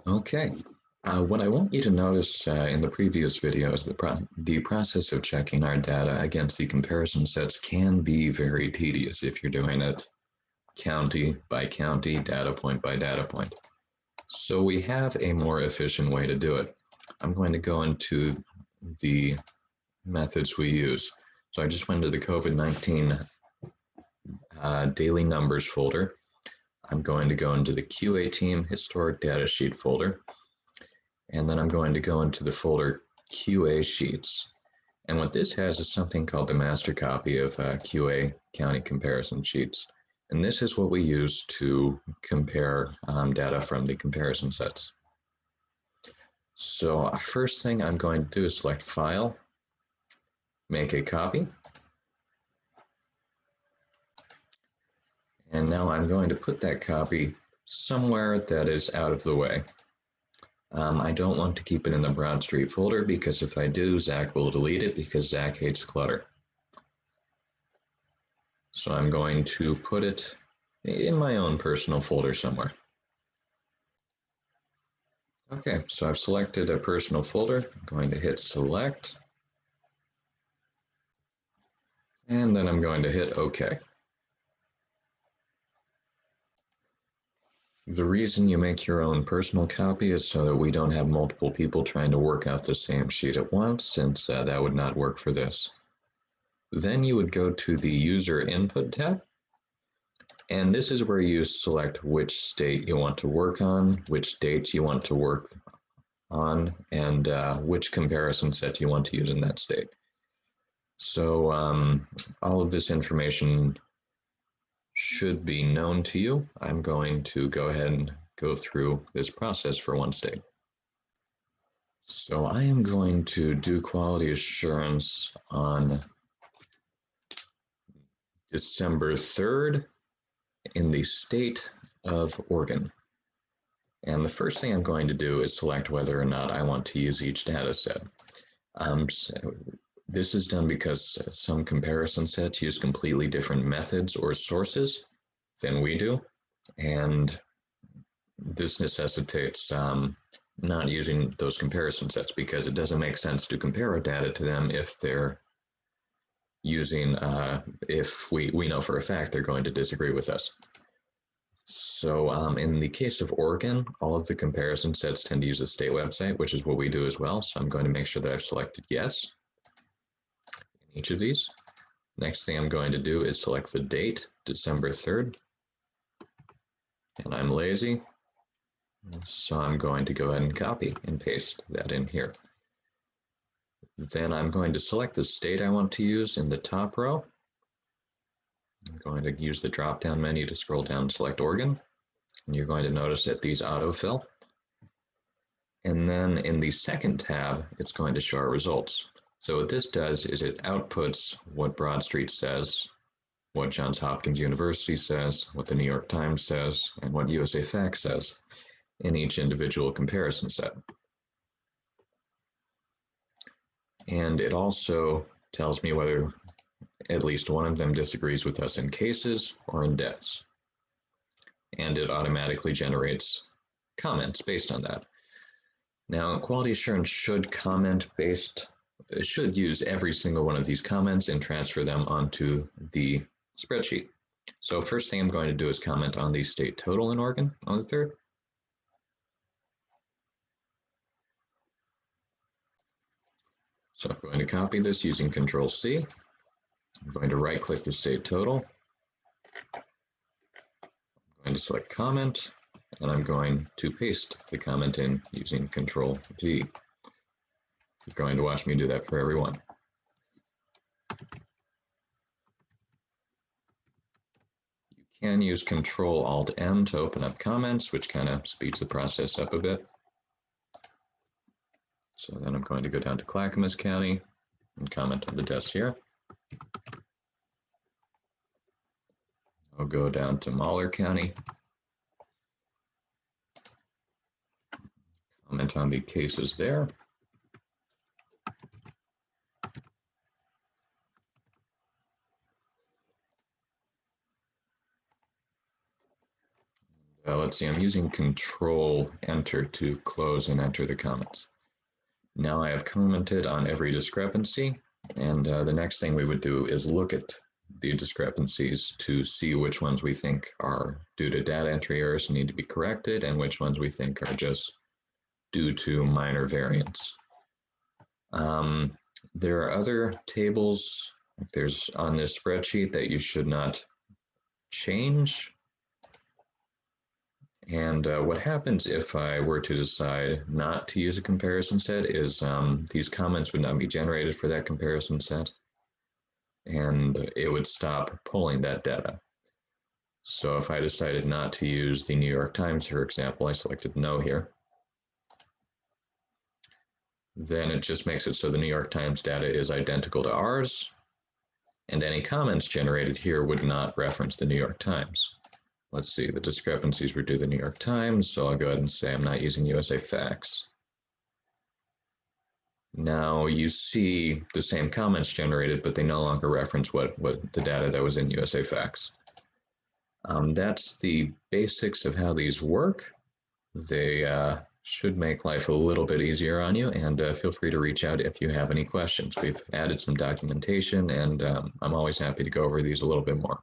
Okay. What I want you to notice in the previous video is the process of checking our data against the comparison sets can be very tedious if you're doing it county by county, data point by data point. So we have a more efficient way to do it. I'm going to go into the methods we use. So I just went to the COVID-19 daily numbers folder. I'm going to go into the QA team historic data sheet folder. And then I'm going to go into the folder QA sheets. And what this has is something called the master copy of QA county comparison sheets. And this is what we use to compare data from the comparison sets. So first thing I'm going to do is select File, make a copy. And now I'm going to put that copy somewhere that is out of the way. I don't want to keep it in the Broad Street folder because if I do, Zach will delete it because Zach hates clutter. So I'm going to put it in my own personal folder somewhere. Okay, so I've selected a personal folder. I'm going to hit select. And then I'm going to hit OK. The reason you make your own personal copy is so that we don't have multiple people trying to work out the same sheet at once, since that would not work for this. Then you would go to the User Input tab, and this is where you select which state you want to work on, which dates you want to work on, and which comparison set you want to use in that state. So all of this information should be known to you. I'm going to go ahead and go through this process for one state. So I am going to do quality assurance on December 3rd in the state of Oregon. And the first thing I'm going to do is select whether or not I want to use each data set. So this is done because some comparison sets use completely different methods or sources than we do. And this necessitates not using those comparison sets because it doesn't make sense to compare our data to them if they're using, if we know for a fact they're going to disagree with us. So in the case of Oregon, all of the comparison sets tend to use the state website, which is what we do as well. So I'm going to make sure that I've selected yes in each of these. Next thing I'm going to do is select the date, December 3rd. And I'm lazy, so I'm going to go ahead and copy and paste that in here. Then I'm going to select the state I want to use in the top row. I'm going to use the drop-down menu to scroll down and select Oregon. And you're going to notice that these autofill. And then in the second tab, it's going to show our results. So what this does is it outputs what Broad Street says, what Johns Hopkins University says, what the New York Times says, and what USA Facts says in each individual comparison set. And it also tells me whether at least one of them disagrees with us in cases or in deaths. And it automatically generates comments based on that. Now, quality assurance should should use every single one of these comments and transfer them onto the spreadsheet. So first thing I'm going to do is comment on the state total in Oregon on the 3rd. So I'm going to copy this using Control-C. I'm going to right-click the state total. I'm going to select comment, and I'm going to paste the comment in using Control-V. You're going to watch me do that for everyone. You can use Control-Alt-M to open up comments, which kind of speeds the process up a bit. So then I'm going to go down to Clackamas County and comment on the deaths here. I'll go down to Mahler County, comment on the cases there. let's see, I'm using Control Enter to close and enter the comments. Now I have commented on every discrepancy, and the next thing we would do is look at the discrepancies to see which ones we think are due to data entry errors and need to be corrected, and which ones we think are just due to minor variance. There are other tables there's on this spreadsheet that you should not change. And what happens if I were to decide not to use a comparison set is these comments would not be generated for that comparison set, and it would stop pulling that data. So if I decided not to use the New York Times, for example, I selected no here, then it just makes it so the New York Times data is identical to ours, and any comments generated here would not reference the New York Times. Let's see, the discrepancies were due to the New York Times, so I'll go ahead and say I'm not using USA Facts. Now you see the same comments generated, but they no longer reference what the data that was in USA Facts. That's the basics of how these work. They should make life a little bit easier on you, and feel free to reach out if you have any questions. We've added some documentation, and I'm always happy to go over these a little bit more.